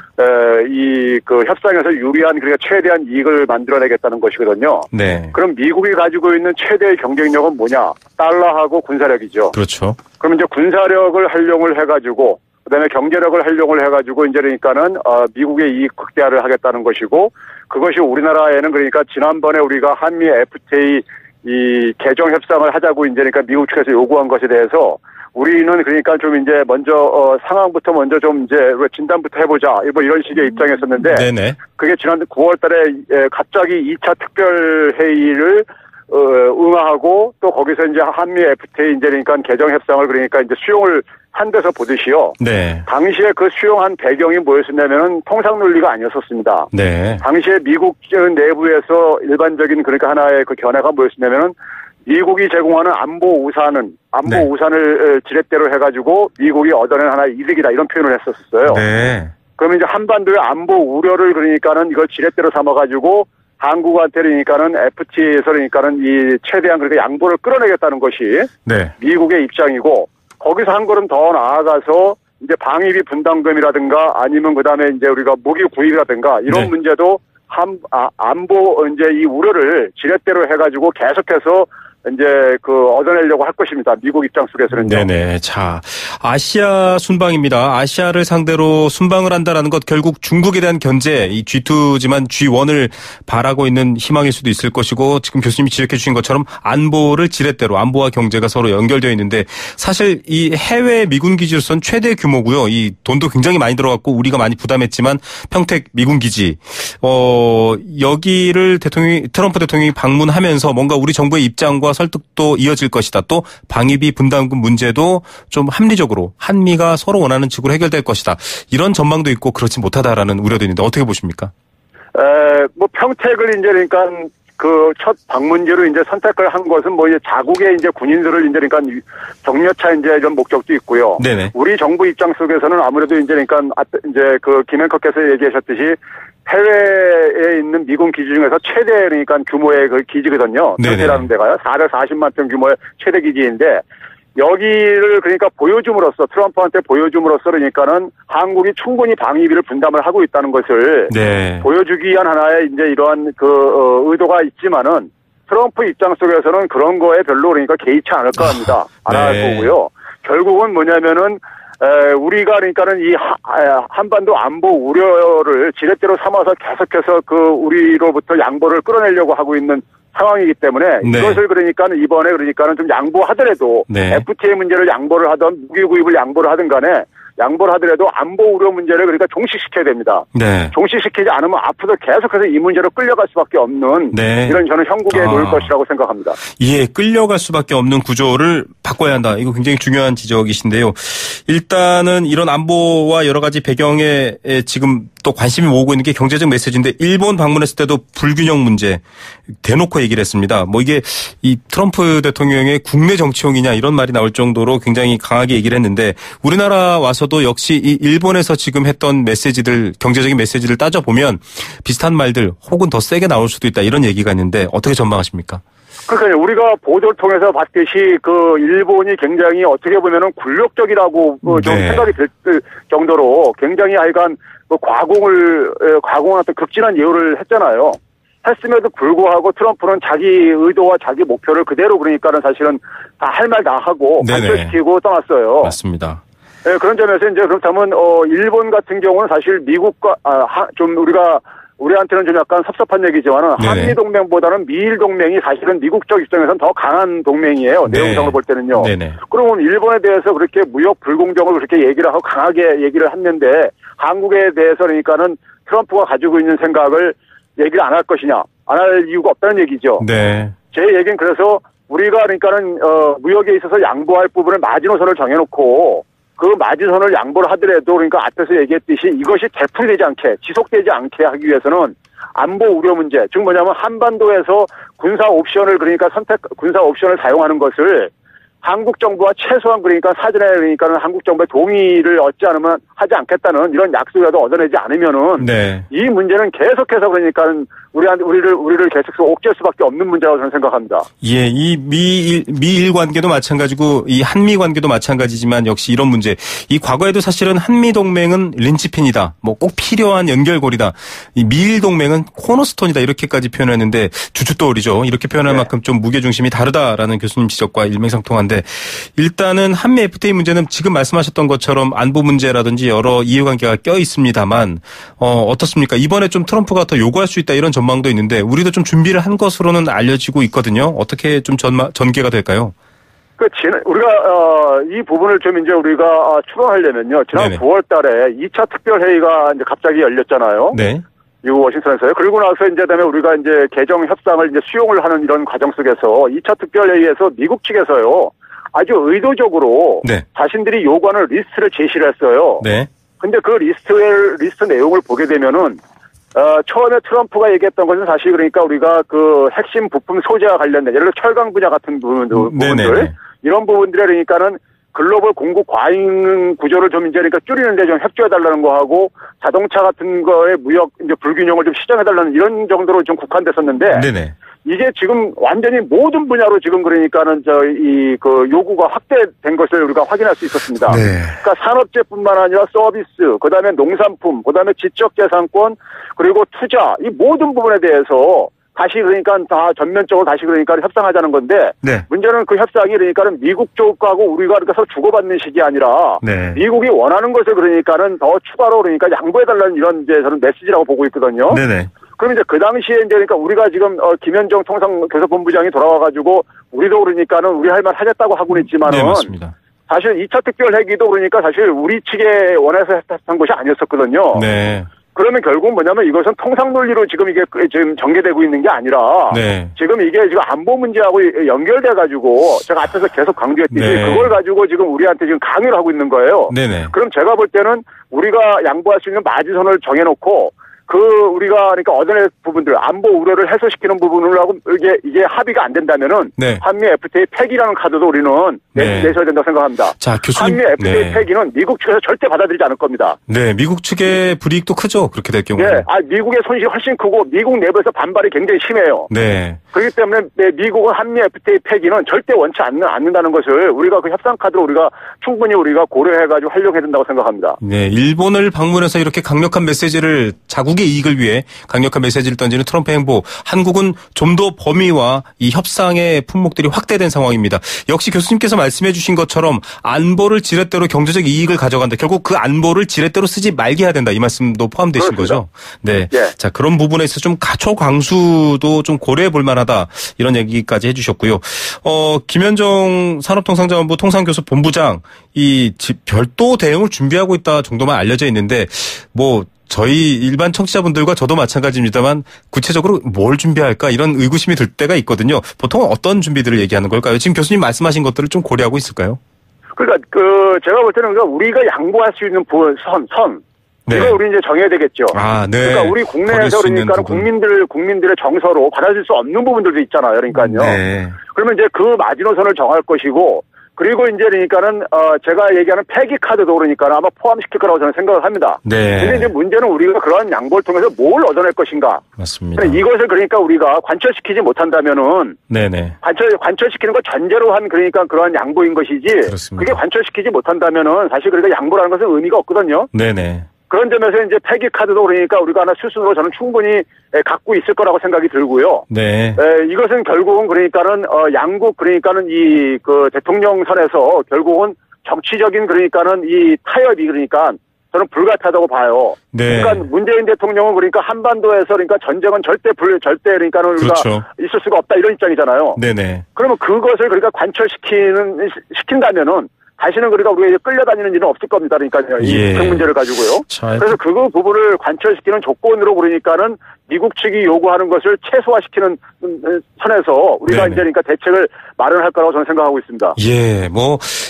이 그 협상에서 유리한 그러니까 최대한 이익을 만들어내겠다는 것이거든요. 네. 그럼 미국이 가지고 있는 최대의 경쟁력은 뭐냐? 달러하고 군사력이죠. 그렇죠. 그럼 이제 군사력을 활용을 해가지고 그다음에 경제력을 활용을 해가지고 이제 그러니까는 미국의 이익 극대화를 하겠다는 것이고 그것이 우리나라에는 그러니까 지난번에 우리가 한미 FTA 이 개정 협상을 하자고 이제 그러니까 미국 측에서 요구한 것에 대해서 우리는 그러니까 좀 이제 먼저 상황부터 먼저 좀 이제 진단부터 해보자 뭐 이런 식의 입장이었었는데 네네. 그게 지난 9월달에 갑자기 2차 특별 회의를 응하하고 또 거기서 이제 한미 FTA 이제 그러니까 개정 협상을 그러니까 이제 수용을 한 데서 보듯이요. 네. 당시에 그 수용한 배경이 뭐였었냐면은 통상 논리가 아니었었습니다. 네. 당시에 미국 내부에서 일반적인 그러니까 하나의 그 견해가 뭐였었냐면은 미국이 제공하는 안보 우산을 지렛대로 해가지고 미국이 얻어낸 하나의 이득이다 이런 표현을 했었어요. 네. 그러면 이제 한반도의 안보 우려를 그러니까는 이걸 지렛대로 삼아가지고 한국한테 그러니까는 FTA에서 그러니까는 이 최대한 그렇게 양보를 끌어내겠다는 것이 네. 미국의 입장이고 거기서 한 걸음 더 나아가서 이제 방위비 분담금이라든가 아니면 그다음에 이제 우리가 무기 구입이라든가 이런 네. 문제도 안보 이제 이 우려를 지렛대로 해가지고 계속해서 이제 그 얻어내려고 할 것입니다. 미국 입장 속에서는요. 네네. 자, 아시아 순방입니다. 아시아를 상대로 순방을 한다라는 것 결국 중국에 대한 견제, 이 G2지만 G1을 바라고 있는 희망일 수도 있을 것이고 지금 교수님이 지적해 주신 것처럼 안보를 지렛대로 안보와 경제가 서로 연결되어 있는데 사실 이 해외 미군 기지로서는 최대 규모고요. 이 돈도 굉장히 많이 들어갔고 우리가 많이 부담했지만 평택 미군 기지 여기를 트럼프 대통령이 방문하면서 뭔가 우리 정부의 입장과 설득도 이어질 것이다. 또 방위비 분담금 문제도 좀 합리적으로 한미가 서로 원하는 식으로 해결될 것이다. 이런 전망도 있고 그렇지 못하다라는 우려도 있는데 어떻게 보십니까? 뭐 평택을 이제 그러니까 그 첫 방문지로 이제 선택을 한 것은 뭐 이제 자국의 이제 군인들을 이제 그러니까 격려차 이제 이런 목적도 있고요. 네네. 우리 정부 입장 속에서는 아무래도 이제 그러니까 이제 그 김행커께서 얘기하셨듯이 해외에 있는 미군 기지 중에서 최대 그러니까 규모의 그 기지거든요. 평택이라는 데가요. 440만 평 규모의 최대 기지인데 여기를 그러니까 보여줌으로써 트럼프한테 보여줌으로써 그러니까는 한국이 충분히 방위비를 분담을 하고 있다는 것을 네. 보여주기 위한 하나의 이제 이러한 그 의도가 있지만은 트럼프 입장 속에서는 그런 거에 별로 그러니까 개의치 않을 것 같습니다. 안 할 네. 거고요. 결국은 뭐냐면은 우리가 그러니까는 이 한반도 안보 우려를 지렛대로 삼아서 계속해서 그 우리로부터 양보를 끌어내려고 하고 있는 상황이기 때문에 네. 이것을 그러니까는 이번에 그러니까는 좀 양보하더라도 네. FTA 문제를 양보를 하던 무기 구입을 양보를 하든 간에 양보를 하더라도 안보 우려 문제를 그러니까 종식시켜야 됩니다. 네. 종식시키지 않으면 앞으로 계속해서 이 문제로 끌려갈 수밖에 없는 네. 이런 저는 형국에 놓일 것이라고 생각합니다. 예, 끌려갈 수밖에 없는 구조를 바꿔야 한다. 이거 굉장히 중요한 지적이신데요. 일단은 이런 안보와 여러 가지 배경에 지금 또 관심이 모으고 있는 게 경제적 메시지인데 일본 방문했을 때도 불균형 문제 대놓고 얘기를 했습니다. 뭐 이게 이 트럼프 대통령의 국내 정치용이냐 이런 말이 나올 정도로 굉장히 강하게 얘기를 했는데 우리나라 와서도 역시 이 일본에서 지금 했던 메시지들 경제적인 메시지를 따져보면 비슷한 말들 혹은 더 세게 나올 수도 있다 이런 얘기가 있는데 어떻게 전망하십니까? 그러니까 우리가 보도를 통해서 봤듯이 그 일본이 굉장히 어떻게 보면은 굴욕적이라고 좀 네. 생각이 들 정도로 굉장히 하여간 과공한 어떤 극진한 예우를 했잖아요. 했음에도 불구하고 트럼프는 자기 의도와 자기 목표를 그대로 그러니까는 사실은 다 할 말 다 하고 발표시키고 떠났어요. 맞습니다. 네, 그런 점에서 이제 그렇다면 일본 같은 경우는 사실 미국과 좀 우리한테는 좀 약간 섭섭한 얘기지만은 네네. 한미 동맹보다는 미일 동맹이 사실은 미국 쪽 입장에서는 더 강한 동맹이에요. 네. 내용상으로 볼 때는요. 네네. 그러면 일본에 대해서 그렇게 무역 불공정을 그렇게 얘기를 하고 강하게 얘기를 했는데 한국에 대해서 그러니까는 트럼프가 가지고 있는 생각을 얘기를 안 할 것이냐, 안 할 이유가 없다는 얘기죠. 네. 제 얘기는 그래서 우리가 그러니까는 무역에 있어서 양보할 부분을 마지노선을 정해놓고 그 마지노선을 양보를 하더라도 그러니까 앞에서 얘기했듯이 이것이 되풀이되지 않게 지속되지 않게 하기 위해서는 안보 우려 문제, 즉 뭐냐면 한반도에서 군사 옵션을 사용하는 것을 한국 정부와 최소한 그러니까 사전에 그러니까는 한국 정부의 동의를 얻지 않으면 하지 않겠다는 이런 약속이라도 얻어내지 않으면은 네. 이 문제는 계속해서 그러니까는 우리를 계속해서 옥죄할 수밖에 없는 문제라고 저는 생각합니다. 예, 이 미일 관계도 마찬가지고 이 한미 관계도 마찬가지지만 역시 이런 문제. 이 과거에도 사실은 한미 동맹은 린치핀이다. 뭐 꼭 필요한 연결고리다. 이 미일 동맹은 코너스톤이다. 이렇게까지 표현했는데 주춧돌이죠. 이렇게 표현할 만큼 좀 무게 중심이 다르다라는 교수님 지적과 일맥상통한데 일단은 한미 FTA 문제는 지금 말씀하셨던 것처럼 안보 문제라든지 여러 이해관계가 껴 있습니다만 어떻습니까? 이번에 좀 트럼프가 더 요구할 수 있다 이런 전망도 있는데 우리도 좀 준비를 한 것으로는 알려지고 있거든요. 어떻게 좀 전개가 될까요? 우리가 이 부분을 좀 이제 우리가 추론하려면요. 지난 네네. 9월 달에 2차 특별회의가 이제 갑자기 열렸잖아요. 네. 미국 워싱턴에서요. 그리고 나서 이제 그다음에 우리가 이제 개정 협상을 이제 수용을 하는 이런 과정 속에서 2차 특별회의에서 미국 측에서요. 아주 의도적으로 네. 자신들이 요구하는 리스트를 제시를 했어요. 네. 근데 그 리스트 내용을 보게 되면은 처음에 트럼프가 얘기했던 것은 사실 그러니까 우리가 그 핵심 부품 소재와 관련된 예를 들어 철강 분야 같은 부분들 이런 부분들에 그러니까는 글로벌 공급 과잉 구조를 좀 이제 그러니까 줄이는데 좀 협조해달라는 거 하고 자동차 같은 거에 무역 이제 불균형을 좀 시정해달라는 이런 정도로 좀 국한됐었는데 네네. 이게 지금 완전히 모든 분야로 지금 그러니까는 그 요구가 확대된 것을 우리가 확인할 수 있었습니다. 네. 그러니까 산업재뿐만 아니라 서비스, 그다음에 농산품, 그다음에 지적재산권, 그리고 투자 이 모든 부분에 대해서 다시 그러니까 다 전면적으로 다시 그러니까 협상하자는 건데 네. 문제는 그 협상이 그러니까는 미국 쪽하고 우리가 그래서 주고받는 식이 아니라 네. 미국이 원하는 것을 그러니까는 더 추가로 그러니까 양보해달라는 이런 이제 저는 메시지라고 보고 있거든요. 네네. 그럼 이제 그 당시에 이제 그러니까 우리가 지금 김현정 통상교섭본부장이 돌아와가지고 우리도 그러니까는 우리 할 말 하겠다고 하고는 있지만은 네, 맞습니다. 사실 2차 특별회기도 그러니까 사실 우리 측에 원해서 했던 것이 아니었었거든요. 네. 그러면 결국 뭐냐면 이것은 통상 논리로 지금 이게 지금 전개되고 있는 게 아니라 네. 지금 이게 지금 안보 문제하고 연결돼 가지고 제가 앞에서 계속 강조했듯이 네. 그걸 가지고 지금 우리한테 지금 강요를 하고 있는 거예요. 네네. 그럼 제가 볼 때는 우리가 양보할 수 있는 마지선을 정해놓고 우리가 그러니까 얻어낼 부분들 안보 우려를 해소시키는 부분을 하고 이게 합의가 안 된다면은 네. 한미 FTA 폐기라는 카드도 우리는 내셔야 된다고 생각합니다. 자, 교수님. 한미 FTA 폐기는 미국 측에서 절대 받아들이지 않을 겁니다. 네, 미국 측의 불이익도 크죠. 그렇게 될 경우에. 네, 미국의 손실이 훨씬 크고 미국 내부에서 반발이 굉장히 심해요. 네. 그렇기 때문에 미국은 한미 FTA 폐기는 절대 원치 않는다는 것을 우리가 그 협상 카드로 우리가 충분히 우리가 고려해가지고 활용해야 된다고 생각합니다. 네, 일본을 방문해서 이렇게 강력한 메시지를 자국이 미국의 이익을 위해 강력한 메시지를 던지는 트럼프 행보. 한국은 좀 더 범위와 이 협상의 품목들이 확대된 상황입니다. 역시 교수님께서 말씀해 주신 것처럼 안보를 지렛대로 경제적 이익을 가져간다. 결국 그 안보를 지렛대로 쓰지 말게 해야 된다. 이 말씀도 포함되신 그렇습니다. 거죠? 네. 예. 자, 그런 부분에서 좀 초강수도 좀 고려해 볼 만하다. 이런 얘기까지 해주셨고요. 김현정 산업통상자원부 통상교섭 본부장 이 별도 대응을 준비하고 있다 정도만 알려져 있는데 뭐 저희 일반 청취자분들과 저도 마찬가지입니다만 구체적으로 뭘 준비할까 이런 의구심이 들 때가 있거든요. 보통 어떤 준비들을 얘기하는 걸까요? 지금 교수님 말씀하신 것들을 좀 고려하고 있을까요? 그러니까 제가 볼 때는 우리가 양보할 수 있는 선 네. 이거 우리 이제 정해야 되겠죠. 아, 네. 그러니까 우리 국내에서 그러니까 국민들의 정서로 받아들일 수 없는 부분들도 있잖아요. 그러니까요. 네. 그러면 이제 그 마지노선을 정할 것이고 그리고 이제 그러니까는 제가 얘기하는 폐기 카드도 그러니까 아마 포함시킬 거라고 저는 생각을 합니다. 네. 근데 이제 문제는 우리가 그러한 양보를 통해서 뭘 얻어낼 것인가. 맞습니다. 이것을 그러니까 우리가 관철시키지 못한다면은 네네. 관철시키는 걸 전제로 한 그러니까 그러한 양보인 것이지. 그렇습니다. 그게 관철시키지 못한다면은 사실 그러니까 양보라는 것은 의미가 없거든요. 네네. 그런 점에서 이제 폐기 카드도 그러니까 우리가 하나 수순으로 저는 충분히 갖고 있을 거라고 생각이 들고요. 네. 이것은 결국은 그러니까는 양국 그러니까는 이 그 대통령 선에서 결국은 정치적인 그러니까는 이 타협이 그러니까 저는 불가피하다고 봐요. 네. 그러니까 문재인 대통령은 그러니까 한반도에서 그러니까 전쟁은 절대 그러니까는 우리가 그렇죠. 있을 수가 없다 이런 입장이잖아요. 네네. 그러면 그것을 그러니까 시킨다면은 다시는 그러니까 우리가 이제 끌려다니는 일은 없을 겁니다. 그러니까요. 이 북핵 문제를 가지고요. 그래서 그 부분을 관철시키는 조건으로 그러니까는 미국 측이 요구하는 것을 최소화시키는 선에서 우리가 네네. 이제 그러니까 대책을 마련할 거라고 저는 생각하고 있습니다. 예,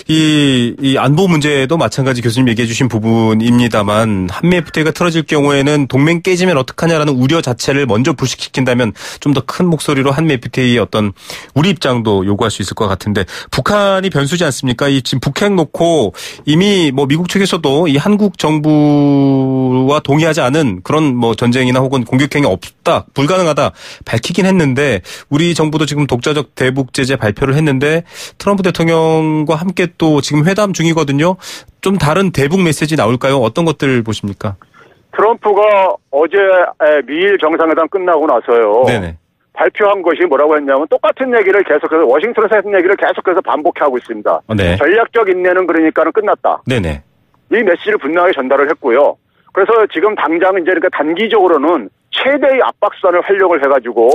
이 안보 문제도 마찬가지 교수님 얘기해 주신 부분입니다만 한미 FTA가 틀어질 경우에는 동맹 깨지면 어떡하냐라는 우려 자체를 먼저 불식시킨다면 좀 더 큰 목소리로 한미 FTA의 어떤 우리 입장도 요구할 수 있을 것 같은데 북한이 변수지 않습니까? 이 지금 북핵 놓고 이미 뭐 미국 측에서도 이 한국 정부와 동의하지 않은 그런 뭐 전쟁이나 혹은 공격행위 없다, 불가능하다 밝히긴 했는데 우리 정부도 지금 독자적 대북 제재 발표를 했는데 트럼프 대통령과 함께 또 지금 회담 중이거든요. 좀 다른 대북 메시지 나올까요? 어떤 것들 보십니까? 트럼프가 어제 미일 정상회담 끝나고 나서요. 네네. 발표한 것이 뭐라고 했냐면 똑같은 얘기를 계속해서 워싱턴에서 했던 얘기를 계속해서 반복하고 있습니다. 네. 전략적 인내는 그러니까는 끝났다. 네네. 이 메시지를 분명하게 전달을 했고요. 그래서 지금 당장 이제 그러니까 단기적으로는 최대의 압박 수단을 활용을 해가지고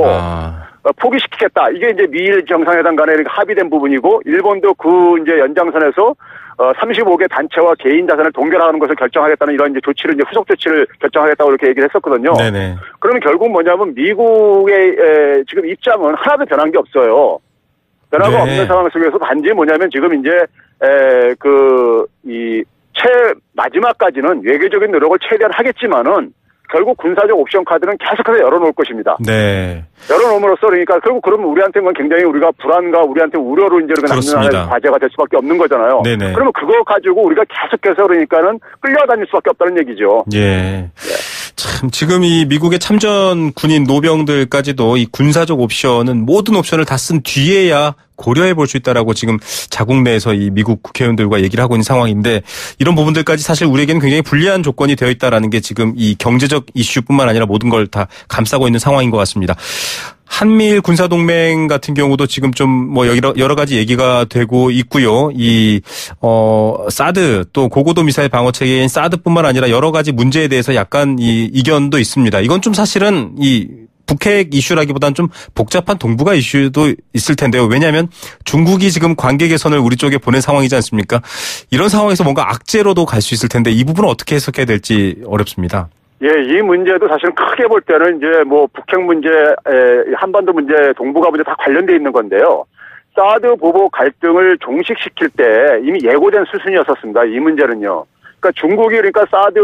포기시키겠다. 이게 이제 미일 정상회담 간에 합의된 부분이고 일본도 그 이제 연장선에서 35개 단체와 개인 자산을 동결하는 것을 결정하겠다는 이런 이제 조치를 이제 후속 조치를 결정하겠다고 이렇게 얘기를 했었거든요. 네네. 그러면 결국 뭐냐면 미국의 지금 입장은 하나도 변한 게 없어요. 변화가 없는 상황 속에서 단지 뭐냐면 지금 이제 마지막까지는 외교적인 노력을 최대한 하겠지만은 결국 군사적 옵션 카드는 계속해서 열어놓을 것입니다. 네. 열어놓음으로써 그러니까 결국 그러면 우리한테는 굉장히 우리가 불안과 우리한테 우려로 이제 남는 과제가 될 수밖에 없는 거잖아요. 네네. 그러면 그거 가지고 우리가 계속해서 그러니까는 끌려다닐 수밖에 없다는 얘기죠. 예. 참 지금 이 미국의 참전 군인 노병들까지도 이 군사적 옵션은 모든 옵션을 다 쓴 뒤에야 고려해 볼 수 있다라고 지금 자국 내에서 이 미국 국회의원들과 얘기를 하고 있는 상황인데 이런 부분들까지 사실 우리에게는 굉장히 불리한 조건이 되어 있다라는 게 지금 이 경제적 이슈뿐만 아니라 모든 걸 다 감싸고 있는 상황인 것 같습니다. 한미일 군사동맹 같은 경우도 지금 좀 뭐 여러 가지 얘기가 되고 있고요. 사드 또 고고도 미사일 방어 체계인 사드뿐만 아니라 여러 가지 문제에 대해서 약간 이 이견도 있습니다. 이건 좀 사실은 이 북핵 이슈라기보다는 좀 복잡한 동북아 이슈도 있을 텐데요. 왜냐하면 중국이 지금 관계 개선을 우리 쪽에 보낸 상황이지 않습니까? 이런 상황에서 뭔가 악재로도 갈 수 있을 텐데 이 부분은 어떻게 해석해야 될지 어렵습니다. 예, 이 문제도 사실 크게 볼 때는 이제 뭐 북핵 문제, 한반도 문제, 동북아 문제 다 관련돼 있는 건데요. 사드 보복 갈등을 종식시킬 때 이미 예고된 수순이었었습니다. 이 문제는요. 그러니까 중국이 그러니까 사드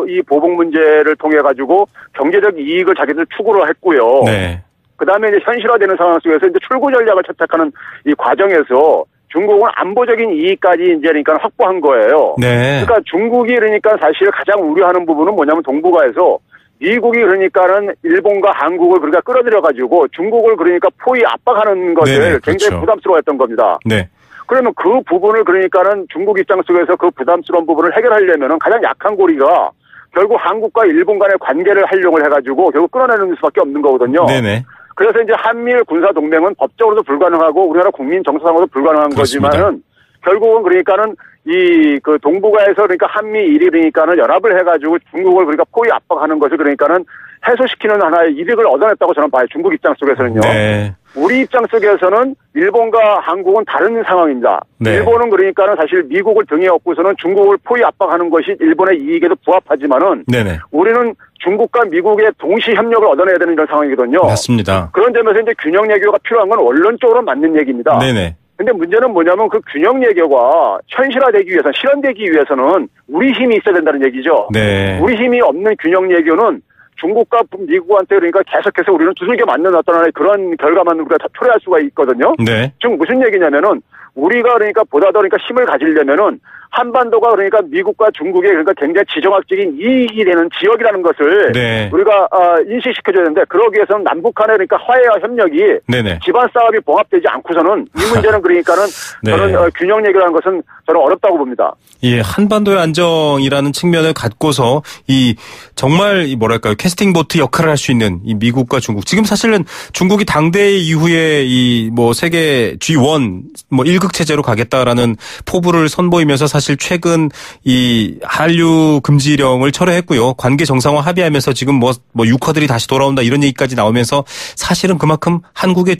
이 보복 문제를 통해 가지고 경제적 이익을 자기들 추구를 했고요. 네. 그다음에 이제 현실화되는 상황 속에서 이제 출구 전략을 채택하는 이 과정에서 중국은 안보적인 이익까지 이제 그러니까 확보한 거예요. 네. 그러니까 중국이 그러니까 사실 가장 우려하는 부분은 뭐냐면 동북아에서 미국이 그러니까는 일본과 한국을 그러니까 끌어들여 가지고 중국을 그러니까 포위 압박하는 것을 네네, 굉장히 그렇죠. 부담스러워했던 겁니다. 네. 그러면 그 부분을 그러니까는 중국 입장 속에서 그 부담스러운 부분을 해결하려면은 가장 약한 고리가 결국 한국과 일본 간의 관계를 활용을 해가지고 결국 끊어내는 수밖에 없는 거거든요. 네네. 그래서 이제 한미일 군사 동맹은 법적으로도 불가능하고 우리나라 국민 정서상으로도 불가능한 그렇습니다. 거지만은 결국은 그러니까는 이 그 동북아에서 그러니까 한미일이 그러니까는 연합을 해가지고 중국을 그러니까 포위 압박하는 것을 그러니까는 해소시키는 하나의 이득을 얻어냈다고 저는 봐요. 중국 입장 속에서는요. 네. 우리 입장 속에서는 일본과 한국은 다른 상황입니다. 네. 일본은 그러니까는 사실 미국을 등에 업고서는 중국을 포위 압박하는 것이 일본의 이익에도 부합하지만은 네네. 우리는 중국과 미국의 동시 협력을 얻어내야 되는 이런 상황이거든요. 맞습니다. 그런 점에서 이제 균형 외교가 필요한 건 원론적으로 맞는 얘기입니다. 네네. 근데 문제는 뭐냐면 그 균형 외교가 현실화되기 위해서는, 실현되기 위해서는 우리 힘이 있어야 된다는 얘기죠. 네. 우리 힘이 없는 균형 외교는 중국과 미국한테 그러니까 계속해서 우리는 두들겨 맞는 어떤 하나의 그런 결과만 우리가 다 초래할 수가 있거든요. 네. 지금 무슨 얘기냐면은 우리가 그러니까 보다 더 그러니까 힘을 가지려면은 한반도가 그러니까 미국과 중국의 그러니까 굉장히 지정학적인 이익이 되는 지역이라는 것을 네. 우리가 인식시켜줘야 되는데 그러기 위해서는 남북한의 그러니까 화해와 협력이 네네. 기반 싸움이 봉합되지 않고서는 이 문제는 그러니까는 네. 저는 균형 얘기라는 것은 저는 어렵다고 봅니다. 예, 한반도의 안정이라는 측면을 갖고서 이 정말 이 뭐랄까요 캐스팅 보트 역할을 할 수 있는 이 미국과 중국 지금 사실은 중국이 당대 이후에 이 뭐 세계 G1 뭐 1극 체제로 가겠다라는 포부를 선보이면서 사실 최근 이 한류 금지령을 철회했고요. 관계 정상화 합의하면서 지금 뭐 유커들이 다시 돌아온다 이런 얘기까지 나오면서 사실은 그만큼 한국의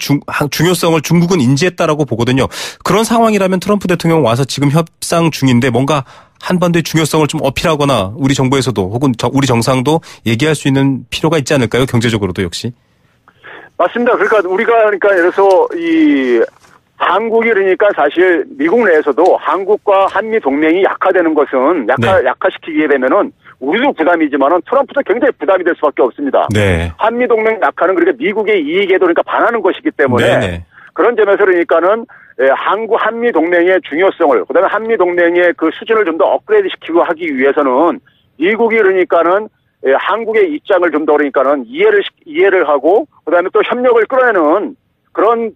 중요성을 중국은 인지했다라고 보거든요. 그런 상황이라면 트럼프 대통령 와서 지금 협상 중인데 뭔가 한반도의 중요성을 좀 어필하거나 우리 정부에서도 혹은 우리 정상도 얘기할 수 있는 필요가 있지 않을까요? 경제적으로도 역시. 맞습니다. 그러니까 우리가 그러니까 예를 들어서 이 한국이 그러니까 사실 미국 내에서도 한국과 한미 동맹이 약화되는 것은 약화시키게 되면은 우리도 부담이지만은 트럼프도 굉장히 부담이 될 수밖에 없습니다. 네. 한미 동맹 약화는 그러니까 미국의 이익에도 그러니까 반하는 것이기 때문에 네네. 그런 점에서 그러니까는 한미 동맹의 중요성을 그다음에 한미 동맹의 그 수준을 좀 더 업그레이드 시키고 하기 위해서는 미국이 그러니까는 한국의 입장을 좀 더 그러니까는 이해를 하고 그다음에 또 협력을 끌어내는 그런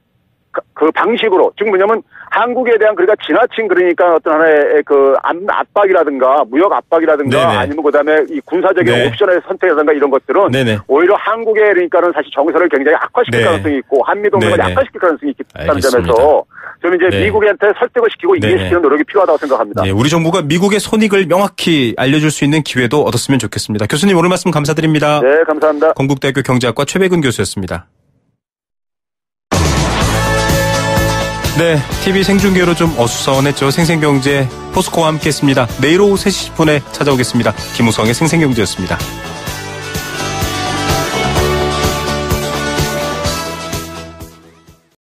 그 방식으로 즉 뭐냐면 한국에 대한 그러니까 지나친 그러니까 어떤 하나의 그 압박이라든가 무역 압박이라든가 네네. 아니면 그다음에 이 군사적인 네. 옵션의 선택이라든가 이런 것들은 네네. 오히려 한국의 그러니까는 사실 정서를 굉장히 악화시킬 네. 가능성이 있고 한미 동맹을 네네. 약화시킬 가능성이 있다는 알겠습니다. 점에서 좀 이제 네. 미국한테 설득을 시키고 네네. 이해시키는 노력이 필요하다고 생각합니다. 네, 우리 정부가 미국의 손익을 명확히 알려줄 수 있는 기회도 얻었으면 좋겠습니다. 교수님 오늘 말씀 감사드립니다. 네, 감사합니다. 건국대학교 경제학과 최백은 교수였습니다. 네, TV 생중계로 좀 어수선했죠. 생생경제 포스코와 함께했습니다. 내일 오후 3시 10분에 찾아오겠습니다. 김우성의 생생경제였습니다.